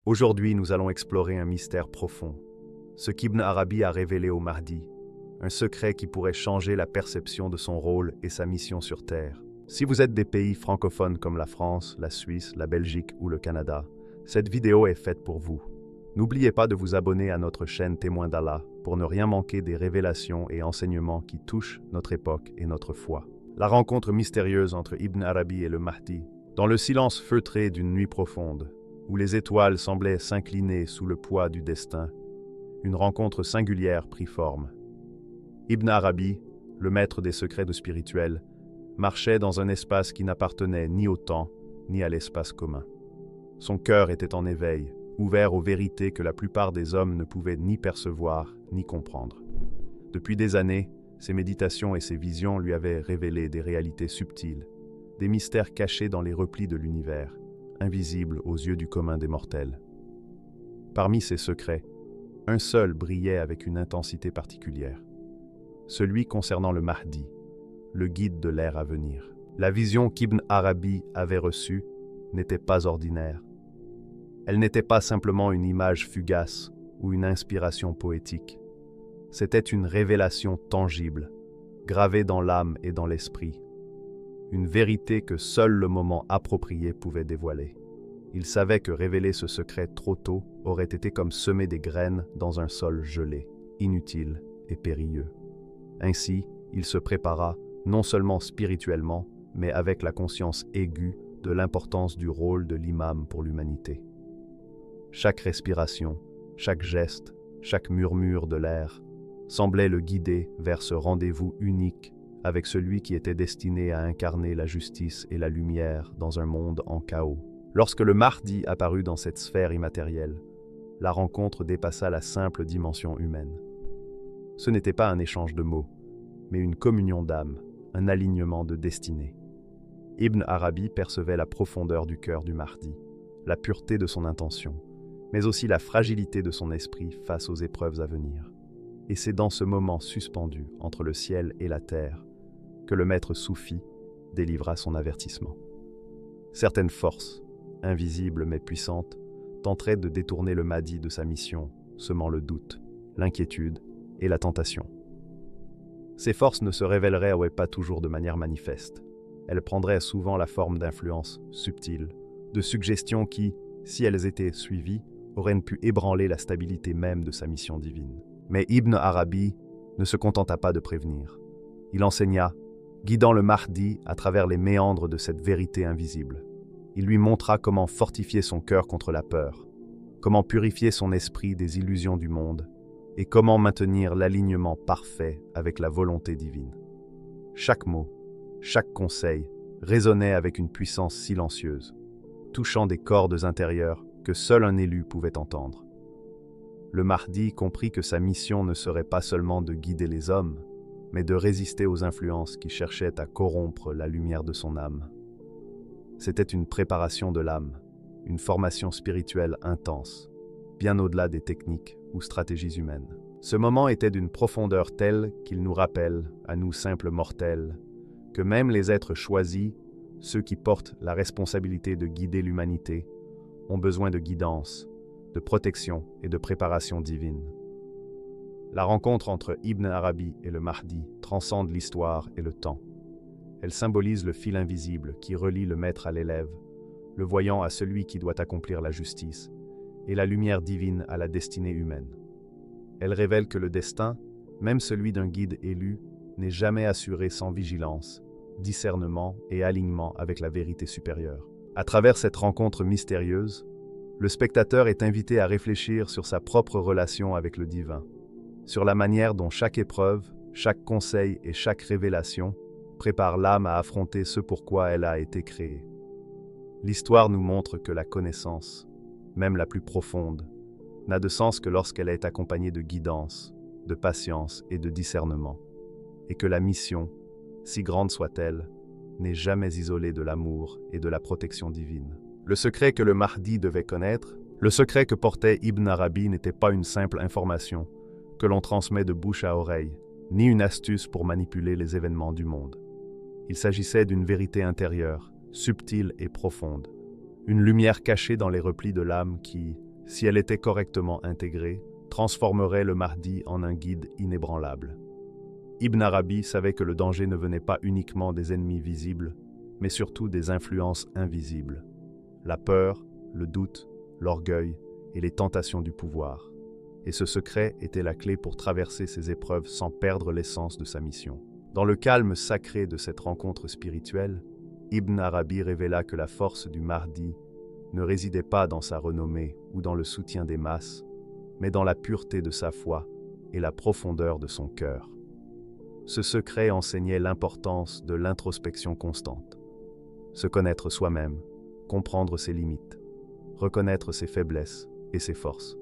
Aujourd'hui, nous allons explorer un mystère profond, ce qu'Ibn Arabi a révélé au Mahdi, un secret qui pourrait changer la perception de son rôle et sa mission sur Terre. Si vous êtes des pays francophones comme la France, la Suisse, la Belgique ou le Canada, cette vidéo est faite pour vous. N'oubliez pas de vous abonner à notre chaîne Témoins d'Allah pour ne rien manquer des révélations et enseignements qui touchent notre époque et notre foi. La rencontre mystérieuse entre Ibn Arabi et le Mahdi, dans le silence feutré d'une nuit profonde, où les étoiles semblaient s'incliner sous le poids du destin, une rencontre singulière prit forme. Ibn Arabi, le maître des secrets de spirituel, marchait dans un espace qui n'appartenait ni au temps, ni à l'espace commun. Son cœur était en éveil, ouvert aux vérités que la plupart des hommes ne pouvaient ni percevoir, ni comprendre. Depuis des années, ses méditations et ses visions lui avaient révélé des réalités subtiles, des mystères cachés dans les replis de l'univers, invisibles aux yeux du commun des mortels. Parmi ces secrets, un seul brillait avec une intensité particulière, celui concernant le Mahdi, le guide de l'ère à venir. La vision qu'Ibn Arabi avait reçue n'était pas ordinaire. Elle n'était pas simplement une image fugace ou une inspiration poétique. C'était une révélation tangible, gravée dans l'âme et dans l'esprit. Une vérité que seul le moment approprié pouvait dévoiler. Il savait que révéler ce secret trop tôt aurait été comme semer des graines dans un sol gelé, inutile et périlleux. Ainsi, il se prépara, non seulement spirituellement, mais avec la conscience aiguë de l'importance du rôle de l'imam pour l'humanité. Chaque respiration, chaque geste, chaque murmure de l'air semblait le guider vers ce rendez-vous unique avec celui qui était destiné à incarner la justice et la lumière dans un monde en chaos. Lorsque le Mahdi apparut dans cette sphère immatérielle, la rencontre dépassa la simple dimension humaine. Ce n'était pas un échange de mots, mais une communion d'âme, un alignement de destinée. Ibn Arabi percevait la profondeur du cœur du Mahdi, la pureté de son intention, mais aussi la fragilité de son esprit face aux épreuves à venir. Et c'est dans ce moment suspendu entre le ciel et la terre que le maître soufi délivra son avertissement. Certaines forces, invisibles mais puissantes, tenteraient de détourner le Mahdi de sa mission, semant le doute, l'inquiétude et la tentation. Ces forces ne se révéleraient pas toujours de manière manifeste. Elles prendraient souvent la forme d'influences subtiles, de suggestions qui, si elles étaient suivies, auraient pu ébranler la stabilité même de sa mission divine. Mais Ibn Arabi ne se contenta pas de prévenir. Il enseigna, guidant le Mahdi à travers les méandres de cette vérité invisible. Il lui montra comment fortifier son cœur contre la peur, comment purifier son esprit des illusions du monde, et comment maintenir l'alignement parfait avec la volonté divine. Chaque mot, chaque conseil résonnait avec une puissance silencieuse, touchant des cordes intérieures que seul un élu pouvait entendre. Le Mahdi comprit que sa mission ne serait pas seulement de guider les hommes, mais de résister aux influences qui cherchaient à corrompre la lumière de son âme. C'était une préparation de l'âme, une formation spirituelle intense, bien au-delà des techniques ou stratégies humaines. Ce moment était d'une profondeur telle qu'il nous rappelle, à nous simples mortels, que même les êtres choisis, ceux qui portent la responsabilité de guider l'humanité, ont besoin de guidance, de protection et de préparation divine. La rencontre entre Ibn Arabi et le Mahdi transcende l'histoire et le temps. Elle symbolise le fil invisible qui relie le maître à l'élève, le voyant à celui qui doit accomplir la justice, et la lumière divine à la destinée humaine. Elle révèle que le destin, même celui d'un guide élu, n'est jamais assuré sans vigilance, discernement et alignement avec la vérité supérieure. À travers cette rencontre mystérieuse, le spectateur est invité à réfléchir sur sa propre relation avec le divin, sur la manière dont chaque épreuve, chaque conseil et chaque révélation prépare l'âme à affronter ce pourquoi elle a été créée. L'histoire nous montre que la connaissance, même la plus profonde, n'a de sens que lorsqu'elle est accompagnée de guidance, de patience et de discernement, et que la mission, si grande soit-elle, n'est jamais isolée de l'amour et de la protection divine. Le secret que le Mahdi devait connaître, le secret que portait Ibn Arabi n'était pas une simple information que l'on transmet de bouche à oreille, ni une astuce pour manipuler les événements du monde. Il s'agissait d'une vérité intérieure, subtile et profonde, une lumière cachée dans les replis de l'âme qui, si elle était correctement intégrée, transformerait le Mahdi en un guide inébranlable. Ibn Arabi savait que le danger ne venait pas uniquement des ennemis visibles, mais surtout des influences invisibles. La peur, le doute, l'orgueil et les tentations du pouvoir. Et ce secret était la clé pour traverser ces épreuves sans perdre l'essence de sa mission. Dans le calme sacré de cette rencontre spirituelle, Ibn Arabi révéla que la force du Mahdi ne résidait pas dans sa renommée ou dans le soutien des masses, mais dans la pureté de sa foi et la profondeur de son cœur. Ce secret enseignait l'importance de l'introspection constante. Se connaître soi-même, comprendre ses limites, reconnaître ses faiblesses et ses forces.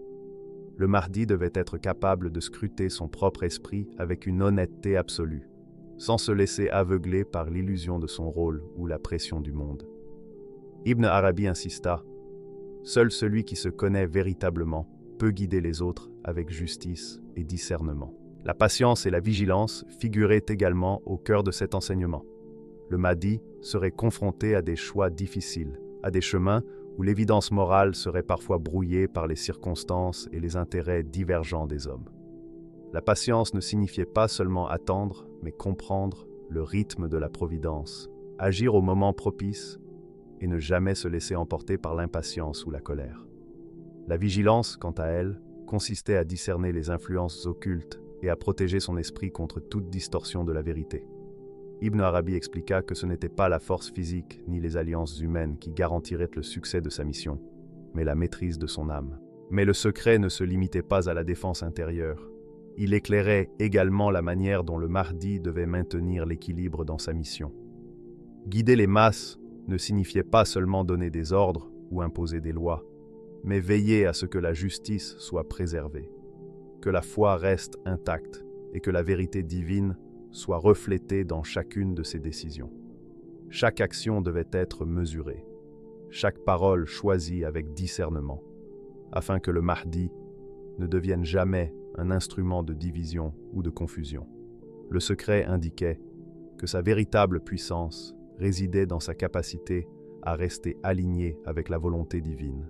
Le Mahdi devait être capable de scruter son propre esprit avec une honnêteté absolue, sans se laisser aveugler par l'illusion de son rôle ou la pression du monde. Ibn Arabi insista, « Seul celui qui se connaît véritablement peut guider les autres avec justice et discernement. » La patience et la vigilance figuraient également au cœur de cet enseignement. Le Mahdi serait confronté à des choix difficiles, à des chemins où l'évidence morale serait parfois brouillée par les circonstances et les intérêts divergents des hommes. La patience ne signifiait pas seulement attendre, mais comprendre le rythme de la providence, agir au moment propice et ne jamais se laisser emporter par l'impatience ou la colère. La vigilance, quant à elle, consistait à discerner les influences occultes et à protéger son esprit contre toute distorsion de la vérité. Ibn Arabi expliqua que ce n'était pas la force physique ni les alliances humaines qui garantiraient le succès de sa mission, mais la maîtrise de son âme. Mais le secret ne se limitait pas à la défense intérieure. Il éclairait également la manière dont le Mahdi devait maintenir l'équilibre dans sa mission. Guider les masses ne signifiait pas seulement donner des ordres ou imposer des lois, mais veiller à ce que la justice soit préservée, que la foi reste intacte et que la vérité divine soit reflétée dans chacune de ses décisions. Chaque action devait être mesurée, chaque parole choisie avec discernement, afin que le Mahdi ne devienne jamais un instrument de division ou de confusion. Le secret indiquait que sa véritable puissance résidait dans sa capacité à rester aligné avec la volonté divine,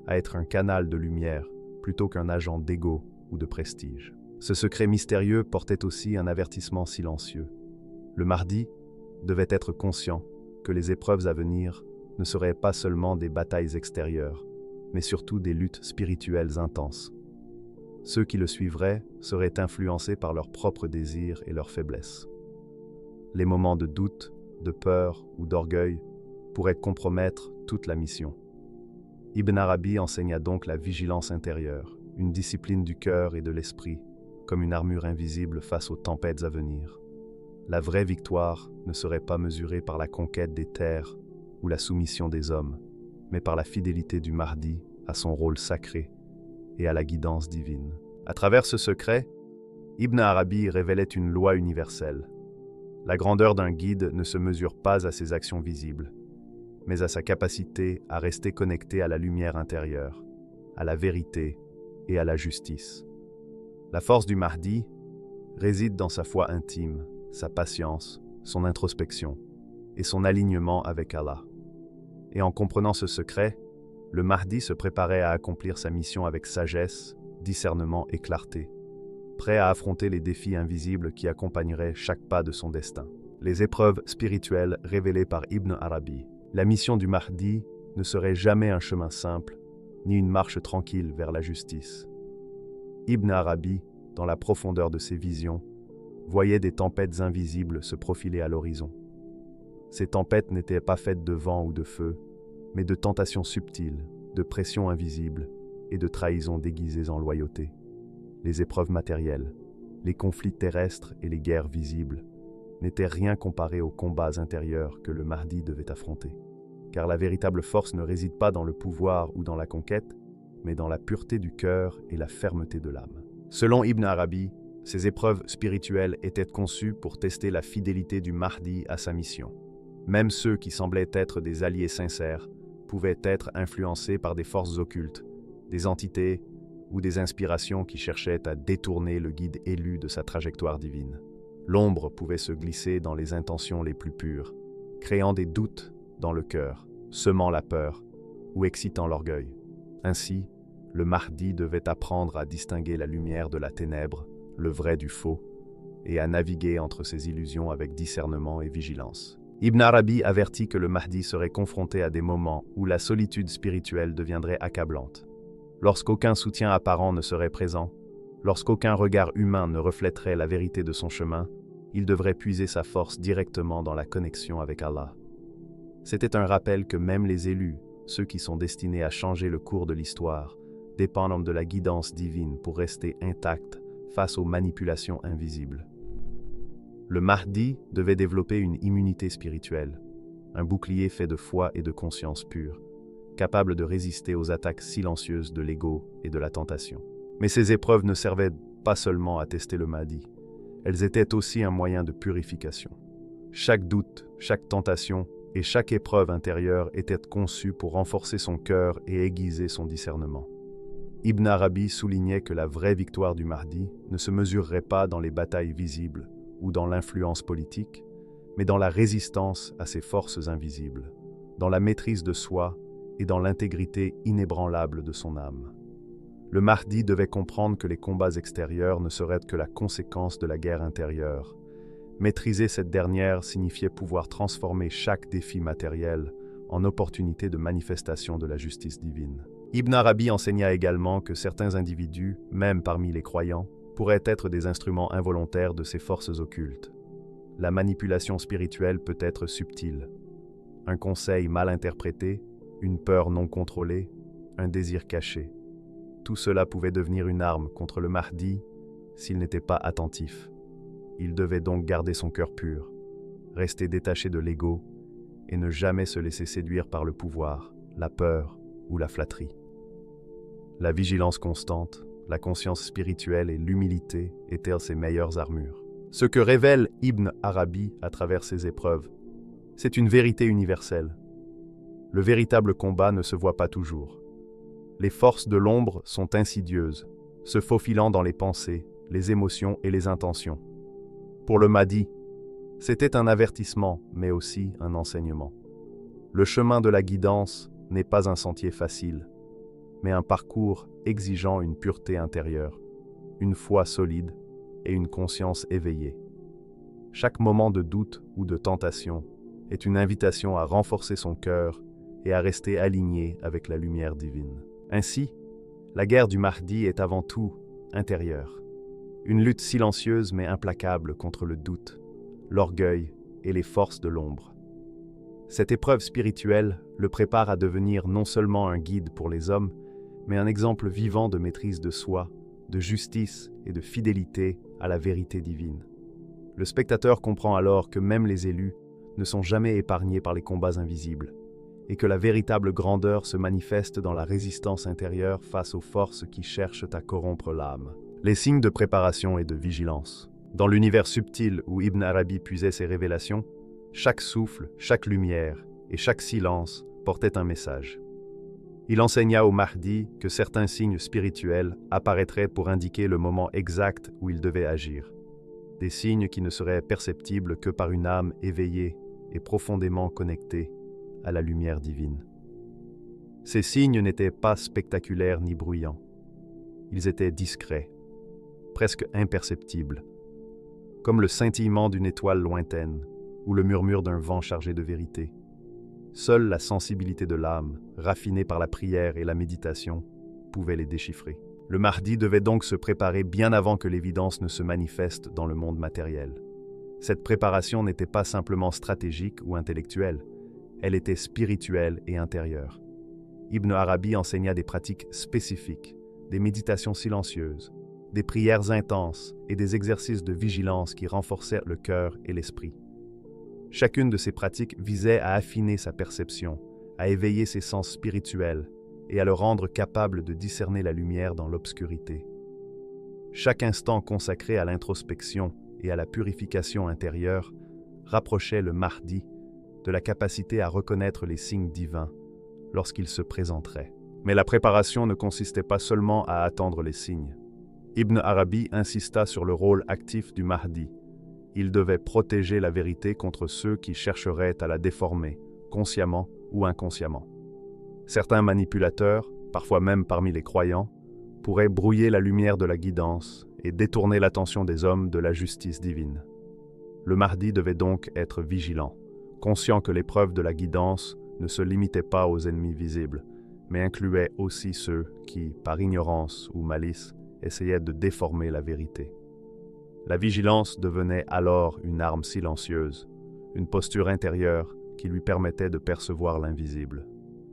à être un canal de lumière plutôt qu'un agent d'ego ou de prestige. Ce secret mystérieux portait aussi un avertissement silencieux. Le Mahdi devait être conscient que les épreuves à venir ne seraient pas seulement des batailles extérieures, mais surtout des luttes spirituelles intenses. Ceux qui le suivraient seraient influencés par leurs propres désirs et leurs faiblesses. Les moments de doute, de peur ou d'orgueil pourraient compromettre toute la mission. Ibn Arabi enseigna donc la vigilance intérieure, une discipline du cœur et de l'esprit, comme une armure invisible face aux tempêtes à venir. La vraie victoire ne serait pas mesurée par la conquête des terres ou la soumission des hommes, mais par la fidélité du Mahdi à son rôle sacré et à la guidance divine. À travers ce secret, Ibn Arabi révélait une loi universelle. La grandeur d'un guide ne se mesure pas à ses actions visibles, mais à sa capacité à rester connecté à la lumière intérieure, à la vérité et à la justice. La force du Mahdi réside dans sa foi intime, sa patience, son introspection et son alignement avec Allah. Et en comprenant ce secret, le Mahdi se préparait à accomplir sa mission avec sagesse, discernement et clarté, prêt à affronter les défis invisibles qui accompagneraient chaque pas de son destin. Les épreuves spirituelles révélées par Ibn Arabi. La mission du Mahdi ne serait jamais un chemin simple, ni une marche tranquille vers la justice. Ibn Arabi, dans la profondeur de ses visions, voyait des tempêtes invisibles se profiler à l'horizon. Ces tempêtes n'étaient pas faites de vent ou de feu, mais de tentations subtiles, de pressions invisibles et de trahisons déguisées en loyauté. Les épreuves matérielles, les conflits terrestres et les guerres visibles n'étaient rien comparés aux combats intérieurs que le Mahdi devait affronter. Car la véritable force ne réside pas dans le pouvoir ou dans la conquête, mais dans la pureté du cœur et la fermeté de l'âme. Selon Ibn Arabi, ces épreuves spirituelles étaient conçues pour tester la fidélité du Mahdi à sa mission. Même ceux qui semblaient être des alliés sincères pouvaient être influencés par des forces occultes, des entités ou des inspirations qui cherchaient à détourner le guide élu de sa trajectoire divine. L'ombre pouvait se glisser dans les intentions les plus pures, créant des doutes dans le cœur, semant la peur ou excitant l'orgueil. Ainsi, le Mahdi devait apprendre à distinguer la lumière de la ténèbre, le vrai du faux, et à naviguer entre ces illusions avec discernement et vigilance. Ibn Arabi avertit que le Mahdi serait confronté à des moments où la solitude spirituelle deviendrait accablante. Lorsqu'aucun soutien apparent ne serait présent, lorsqu'aucun regard humain ne reflèterait la vérité de son chemin, il devrait puiser sa force directement dans la connexion avec Allah. C'était un rappel que même les élus, ceux qui sont destinés à changer le cours de l'histoire, dépendent de la guidance divine pour rester intacts face aux manipulations invisibles. Le Mahdi devait développer une immunité spirituelle, un bouclier fait de foi et de conscience pure, capable de résister aux attaques silencieuses de l'ego et de la tentation. Mais ces épreuves ne servaient pas seulement à tester le Mahdi, elles étaient aussi un moyen de purification. Chaque doute, chaque tentation et chaque épreuve intérieure était conçue pour renforcer son cœur et aiguiser son discernement. Ibn Arabi soulignait que la vraie victoire du Mahdi ne se mesurerait pas dans les batailles visibles ou dans l'influence politique, mais dans la résistance à ces forces invisibles, dans la maîtrise de soi et dans l'intégrité inébranlable de son âme. Le Mahdi devait comprendre que les combats extérieurs ne seraient que la conséquence de la guerre intérieure. Maîtriser cette dernière signifiait pouvoir transformer chaque défi matériel en opportunité de manifestation de la justice divine. Ibn Arabi enseigna également que certains individus, même parmi les croyants, pourraient être des instruments involontaires de ces forces occultes. La manipulation spirituelle peut être subtile. Un conseil mal interprété, une peur non contrôlée, un désir caché. Tout cela pouvait devenir une arme contre le Mahdi s'il n'était pas attentif. Il devait donc garder son cœur pur, rester détaché de l'ego et ne jamais se laisser séduire par le pouvoir, la peur ou la flatterie. La vigilance constante, la conscience spirituelle et l'humilité étaient ses meilleures armures. Ce que révèle Ibn Arabi à travers ces épreuves, c'est une vérité universelle. Le véritable combat ne se voit pas toujours. Les forces de l'ombre sont insidieuses, se faufilant dans les pensées, les émotions et les intentions. Pour le Mahdi, c'était un avertissement, mais aussi un enseignement. Le chemin de la guidance n'est pas un sentier facile, mais un parcours exigeant une pureté intérieure, une foi solide et une conscience éveillée. Chaque moment de doute ou de tentation est une invitation à renforcer son cœur et à rester aligné avec la lumière divine. Ainsi, la guerre du Mahdi est avant tout intérieure. Une lutte silencieuse mais implacable contre le doute, l'orgueil et les forces de l'ombre. Cette épreuve spirituelle le prépare à devenir non seulement un guide pour les hommes, mais un exemple vivant de maîtrise de soi, de justice et de fidélité à la vérité divine. Le spectateur comprend alors que même les élus ne sont jamais épargnés par les combats invisibles, et que la véritable grandeur se manifeste dans la résistance intérieure face aux forces qui cherchent à corrompre l'âme. Les signes de préparation et de vigilance. Dans l'univers subtil où Ibn Arabi puisait ses révélations, chaque souffle, chaque lumière et chaque silence portait un message. Il enseigna au Mahdi que certains signes spirituels apparaîtraient pour indiquer le moment exact où il devait agir. Des signes qui ne seraient perceptibles que par une âme éveillée et profondément connectée à la lumière divine. Ces signes n'étaient pas spectaculaires ni bruyants. Ils étaient discrets, presque imperceptibles, comme le scintillement d'une étoile lointaine ou le murmure d'un vent chargé de vérité. Seule la sensibilité de l'âme, raffinée par la prière et la méditation, pouvait les déchiffrer. Le Mahdi devait donc se préparer bien avant que l'évidence ne se manifeste dans le monde matériel. Cette préparation n'était pas simplement stratégique ou intellectuelle, elle était spirituelle et intérieure. Ibn Arabi enseigna des pratiques spécifiques, des méditations silencieuses, des prières intenses et des exercices de vigilance qui renforcèrent le cœur et l'esprit. Chacune de ces pratiques visait à affiner sa perception, à éveiller ses sens spirituels et à le rendre capable de discerner la lumière dans l'obscurité. Chaque instant consacré à l'introspection et à la purification intérieure rapprochait le Mahdi de la capacité à reconnaître les signes divins lorsqu'ils se présenteraient. Mais la préparation ne consistait pas seulement à attendre les signes. Ibn Arabi insista sur le rôle actif du Mahdi. Il devait protéger la vérité contre ceux qui chercheraient à la déformer, consciemment ou inconsciemment. Certains manipulateurs, parfois même parmi les croyants, pourrait brouiller la lumière de la guidance et détourner l'attention des hommes de la justice divine. Le Mahdi devait donc être vigilant, conscient que l'épreuve de la guidance ne se limitait pas aux ennemis visibles, mais incluait aussi ceux qui, par ignorance ou malice, essayaient de déformer la vérité. La vigilance devenait alors une arme silencieuse, une posture intérieure qui lui permettait de percevoir l'invisible,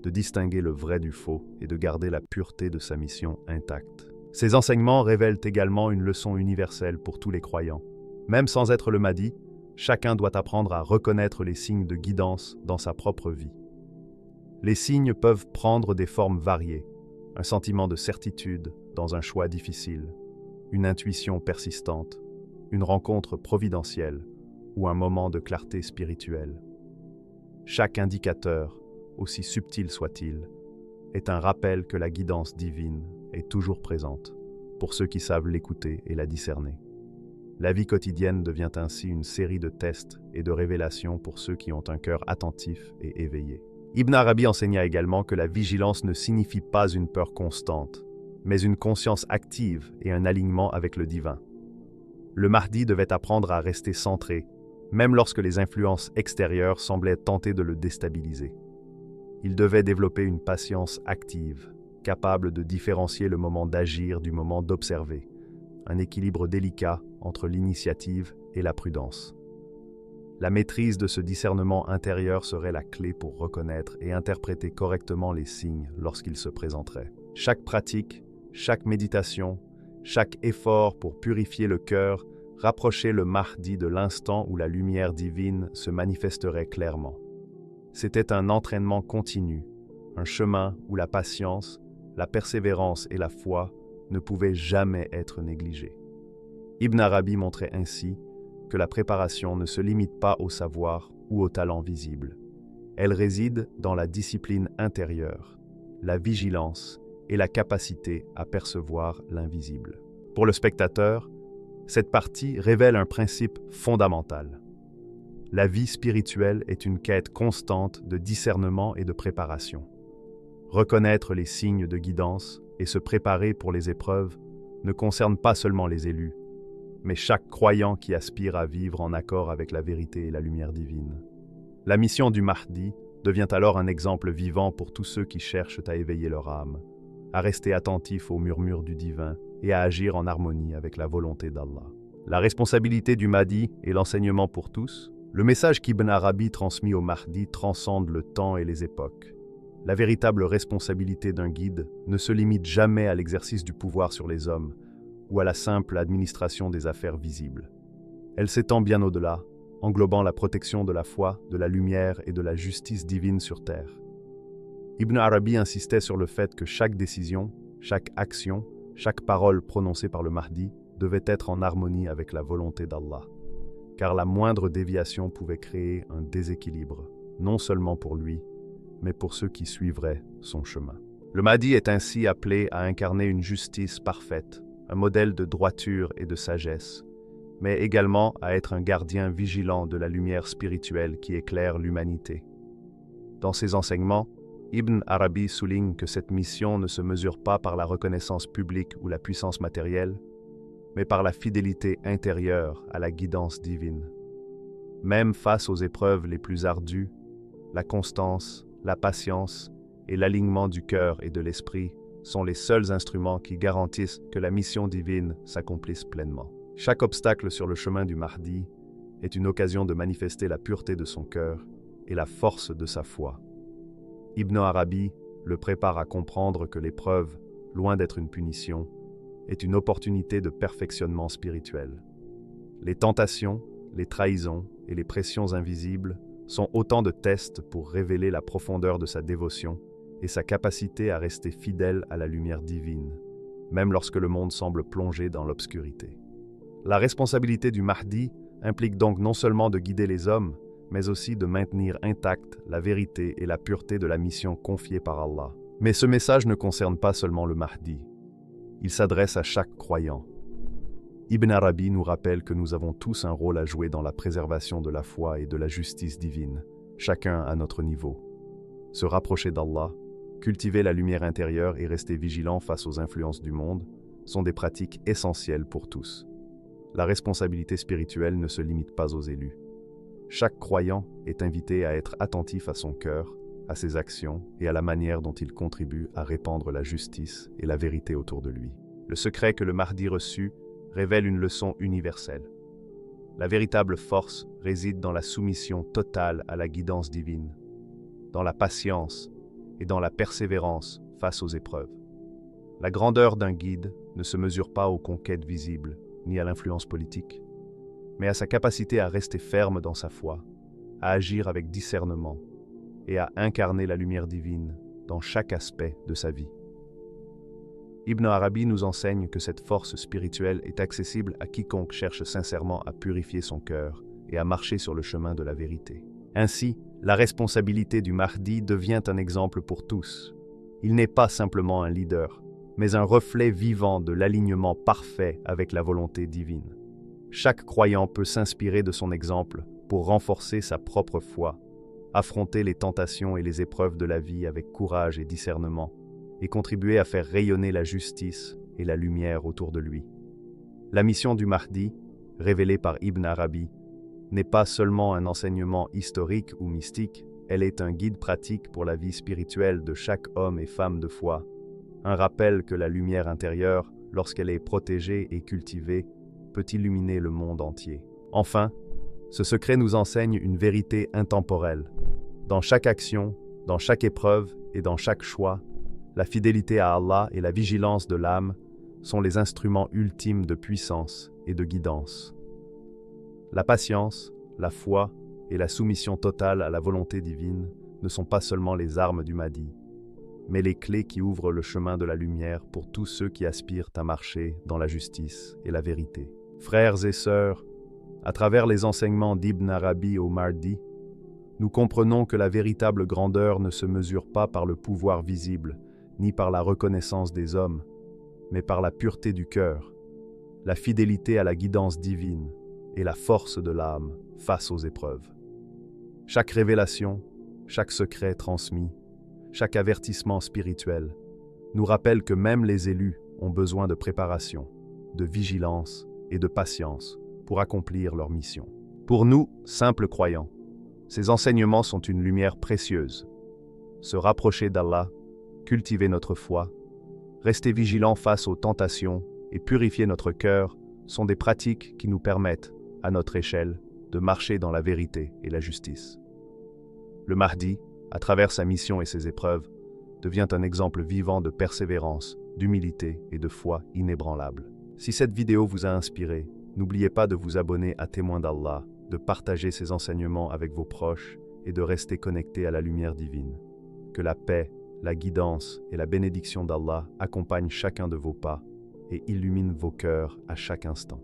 de distinguer le vrai du faux et de garder la pureté de sa mission intacte. Ces enseignements révèlent également une leçon universelle pour tous les croyants. Même sans être le Mahdi, chacun doit apprendre à reconnaître les signes de guidance dans sa propre vie. Les signes peuvent prendre des formes variées, un sentiment de certitude dans un choix difficile, une intuition persistante, une rencontre providentielle ou un moment de clarté spirituelle. Chaque indicateur, aussi subtil soit-il, est un rappel que la guidance divine est toujours présente pour ceux qui savent l'écouter et la discerner. La vie quotidienne devient ainsi une série de tests et de révélations pour ceux qui ont un cœur attentif et éveillé. Ibn Arabi enseigna également que la vigilance ne signifie pas une peur constante, mais une conscience active et un alignement avec le divin. Le Mahdi devait apprendre à rester centré, même lorsque les influences extérieures semblaient tenter de le déstabiliser. Il devait développer une patience active, capable de différencier le moment d'agir du moment d'observer, un équilibre délicat entre l'initiative et la prudence. La maîtrise de ce discernement intérieur serait la clé pour reconnaître et interpréter correctement les signes lorsqu'ils se présenteraient. Chaque pratique, chaque méditation, chaque effort pour purifier le cœur rapprochait le Mahdi de l'instant où la lumière divine se manifesterait clairement. C'était un entraînement continu, un chemin où la patience, la persévérance et la foi ne pouvaient jamais être négligées. Ibn Arabi montrait ainsi que la préparation ne se limite pas au savoir ou au talent visible. Elle réside dans la discipline intérieure, la vigilance et la capacité à percevoir l'invisible. Pour le spectateur, cette partie révèle un principe fondamental. La vie spirituelle est une quête constante de discernement et de préparation. Reconnaître les signes de guidance et se préparer pour les épreuves ne concerne pas seulement les élus, mais chaque croyant qui aspire à vivre en accord avec la vérité et la lumière divine. La mission du Mahdi devient alors un exemple vivant pour tous ceux qui cherchent à éveiller leur âme, à rester attentifs aux murmures du divin et à agir en harmonie avec la volonté d'Allah. La responsabilité du Mahdi est l'enseignement pour tous. Le message qu'Ibn Arabi transmit au Mahdi transcende le temps et les époques. La véritable responsabilité d'un guide ne se limite jamais à l'exercice du pouvoir sur les hommes ou à la simple administration des affaires visibles. Elle s'étend bien au-delà, englobant la protection de la foi, de la lumière et de la justice divine sur terre. Ibn Arabi insistait sur le fait que chaque décision, chaque action, chaque parole prononcée par le Mahdi devait être en harmonie avec la volonté d'Allah, car la moindre déviation pouvait créer un déséquilibre, non seulement pour lui, mais pour ceux qui suivraient son chemin. Le Mahdi est ainsi appelé à incarner une justice parfaite, un modèle de droiture et de sagesse, mais également à être un gardien vigilant de la lumière spirituelle qui éclaire l'humanité. Dans ses enseignements, Ibn Arabi souligne que cette mission ne se mesure pas par la reconnaissance publique ou la puissance matérielle, mais par la fidélité intérieure à la guidance divine. Même face aux épreuves les plus ardues, la constance, la patience et l'alignement du cœur et de l'esprit sont les seuls instruments qui garantissent que la mission divine s'accomplisse pleinement. Chaque obstacle sur le chemin du Mahdi est une occasion de manifester la pureté de son cœur et la force de sa foi. Ibn Arabi le prépare à comprendre que l'épreuve, loin d'être une punition, est une opportunité de perfectionnement spirituel. Les tentations, les trahisons et les pressions invisibles sont autant de tests pour révéler la profondeur de sa dévotion et sa capacité à rester fidèle à la lumière divine, même lorsque le monde semble plongé dans l'obscurité. La responsabilité du Mahdi implique donc non seulement de guider les hommes, mais aussi de maintenir intacte la vérité et la pureté de la mission confiée par Allah. Mais ce message ne concerne pas seulement le Mahdi. Il s'adresse à chaque croyant. Ibn Arabi nous rappelle que nous avons tous un rôle à jouer dans la préservation de la foi et de la justice divine, chacun à notre niveau. Se rapprocher d'Allah, Cultiver la lumière intérieure et rester vigilant face aux influences du monde sont des pratiques essentielles pour tous. La responsabilité spirituelle ne se limite pas aux élus. Chaque croyant est invité à être attentif à son cœur, à ses actions et à la manière dont il contribue à répandre la justice et la vérité autour de lui. Le secret que le Mahdi reçut révèle une leçon universelle. La véritable force réside dans la soumission totale à la guidance divine, dans la patience et dans la persévérance face aux épreuves. La grandeur d'un guide ne se mesure pas aux conquêtes visibles ni à l'influence politique, mais à sa capacité à rester ferme dans sa foi, à agir avec discernement et à incarner la lumière divine dans chaque aspect de sa vie. Ibn Arabi nous enseigne que cette force spirituelle est accessible à quiconque cherche sincèrement à purifier son cœur et à marcher sur le chemin de la vérité. Ainsi, la responsabilité du Mahdi devient un exemple pour tous. Il n'est pas simplement un leader, mais un reflet vivant de l'alignement parfait avec la volonté divine. Chaque croyant peut s'inspirer de son exemple pour renforcer sa propre foi, affronter les tentations et les épreuves de la vie avec courage et discernement, et contribuer à faire rayonner la justice et la lumière autour de lui. La mission du Mahdi, révélée par Ibn Arabi, n'est pas seulement un enseignement historique ou mystique, elle est un guide pratique pour la vie spirituelle de chaque homme et femme de foi, un rappel que la lumière intérieure, lorsqu'elle est protégée et cultivée, peut illuminer le monde entier. Enfin, ce secret nous enseigne une vérité intemporelle. Dans chaque action, dans chaque épreuve et dans chaque choix, la fidélité à Allah et la vigilance de l'âme sont les instruments ultimes de puissance et de guidance. La patience, la foi et la soumission totale à la volonté divine ne sont pas seulement les armes du Mahdi, mais les clés qui ouvrent le chemin de la lumière pour tous ceux qui aspirent à marcher dans la justice et la vérité. Frères et sœurs, à travers les enseignements d'Ibn Arabi au Mahdi, nous comprenons que la véritable grandeur ne se mesure pas par le pouvoir visible, ni par la reconnaissance des hommes, mais par la pureté du cœur, la fidélité à la guidance divine et la force de l'âme face aux épreuves. Chaque révélation, chaque secret transmis, chaque avertissement spirituel nous rappelle que même les élus ont besoin de préparation, de vigilance et de patience pour accomplir leur mission. Pour nous, simples croyants, ces enseignements sont une lumière précieuse. Se rapprocher d'Allah, cultiver notre foi, rester vigilants face aux tentations et purifier notre cœur sont des pratiques qui nous permettent, à notre échelle, de marcher dans la vérité et la justice. Le Mahdi, à travers sa mission et ses épreuves, devient un exemple vivant de persévérance, d'humilité et de foi inébranlable. Si cette vidéo vous a inspiré, n'oubliez pas de vous abonner à Témoins d'Allah, de partager ces enseignements avec vos proches et de rester connecté à la lumière divine. Que la paix, la guidance et la bénédiction d'Allah accompagnent chacun de vos pas et illuminent vos cœurs à chaque instant.